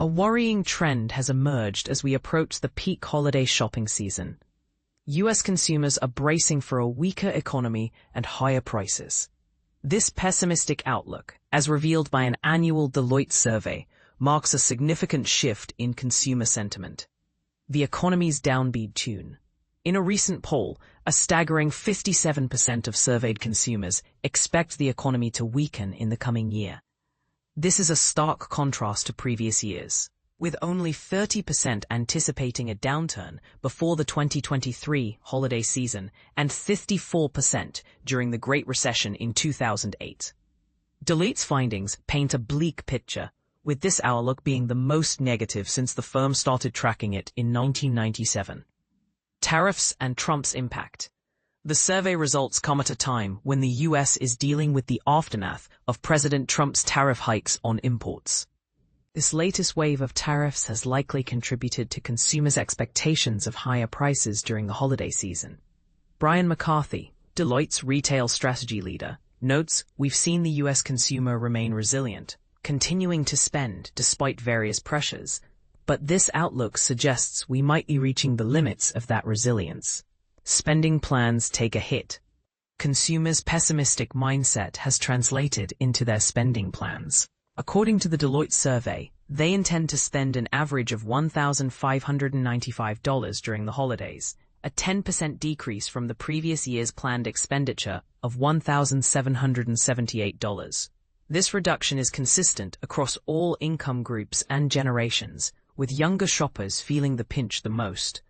A worrying trend has emerged as we approach the peak holiday shopping season. U.S. consumers are bracing for a weaker economy and higher prices. This pessimistic outlook, as revealed by an annual Deloitte survey, marks a significant shift in consumer sentiment. The economy's downbeat tune. In a recent poll, a staggering 57% of surveyed consumers expect the economy to weaken in the coming year. This is a stark contrast to previous years, with only 30% anticipating a downturn before the 2023 holiday season and 54% during the Great Recession in 2008. Deloitte's findings paint a bleak picture, with this outlook being the most negative since the firm started tracking it in 1997. Tariffs and Trump's impact. The survey results come at a time when the U.S. is dealing with the aftermath of President Trump's tariff hikes on imports. This latest wave of tariffs has likely contributed to consumers' expectations of higher prices during the holiday season. Brian McCarthy, Deloitte's retail strategy leader, notes, "We've seen the U.S. consumer remain resilient, continuing to spend despite various pressures, but this outlook suggests we might be reaching the limits of that resilience. Spending plans take a hit. Consumers' pessimistic mindset has translated into their spending plans. According to the Deloitte survey, they intend to spend an average of $1,595 during the holidays, a 10% decrease from the previous year's planned expenditure of $1,778. This reduction is consistent across all income groups and generations, with younger shoppers feeling the pinch the most.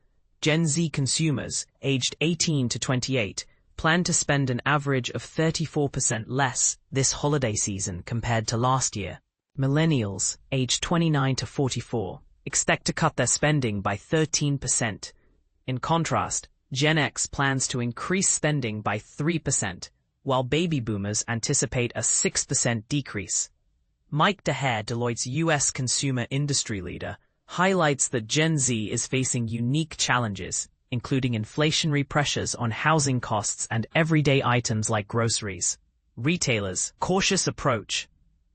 Gen Z consumers, aged 18 to 28, plan to spend an average of 34% less this holiday season compared to last year. Millennials, aged 29 to 44, expect to cut their spending by 13%. In contrast, Gen X plans to increase spending by 3%, while baby boomers anticipate a 6% decrease. Mike DeHare, Deloitte's U.S. consumer industry leader, highlights that Gen Z is facing unique challenges, including inflationary pressures on housing costs and everyday items like groceries. Retailers, cautious approach.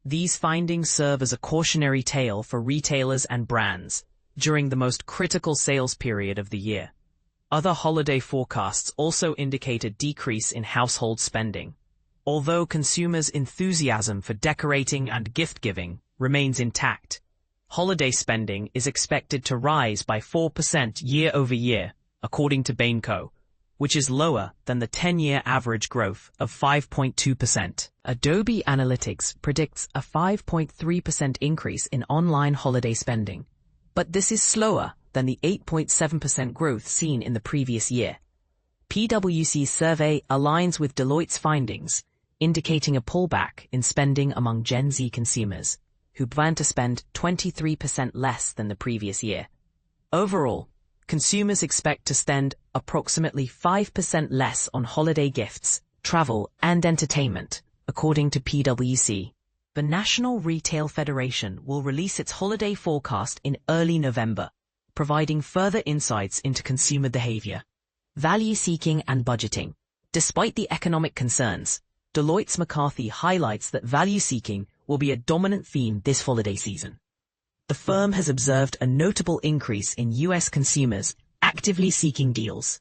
These findings serve as a cautionary tale for retailers and brands during the most critical sales period of the year. Other holiday forecasts also indicate a decrease in household spending, although consumers' enthusiasm for decorating and gift-giving remains intact. Holiday spending is expected to rise by 4% year-over-year, according to Bain & Co., which is lower than the 10-year average growth of 5.2%. Adobe Analytics predicts a 5.3% increase in online holiday spending, but this is slower than the 8.7% growth seen in the previous year. PwC's survey aligns with Deloitte's findings, indicating a pullback in spending among Gen Z consumers, who plan to spend 23% less than the previous year. Overall, consumers expect to spend approximately 5% less on holiday gifts, travel, and entertainment, according to PwC. The National Retail Federation will release its holiday forecast in early November, providing further insights into consumer behavior. Value-seeking and budgeting. Despite the economic concerns, Deloitte's McCarthy highlights that value-seeking will be a dominant theme this holiday season. The firm has observed a notable increase in U.S. consumers actively seeking deals,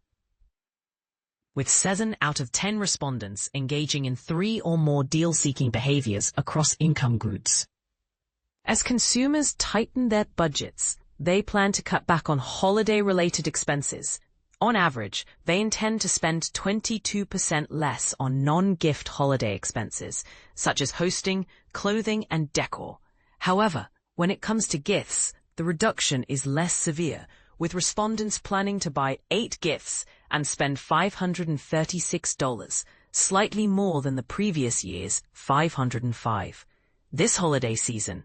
with 7 out of 10 respondents engaging in 3 or more deal-seeking behaviors across income groups. As consumers tighten their budgets, they plan to cut back on holiday-related expenses. On average, they intend to spend 22% less on non-gift holiday expenses, such as hosting, clothing, and decor. However, when it comes to gifts, the reduction is less severe, with respondents planning to buy 8 gifts and spend $536, slightly more than the previous year's $505. This holiday season,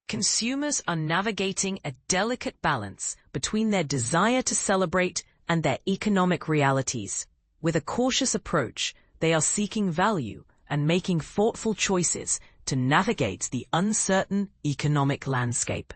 consumers are navigating a delicate balance between their desire to celebrate and their economic realities. With a cautious approach, they are seeking value and making thoughtful choices to navigate the uncertain economic landscape.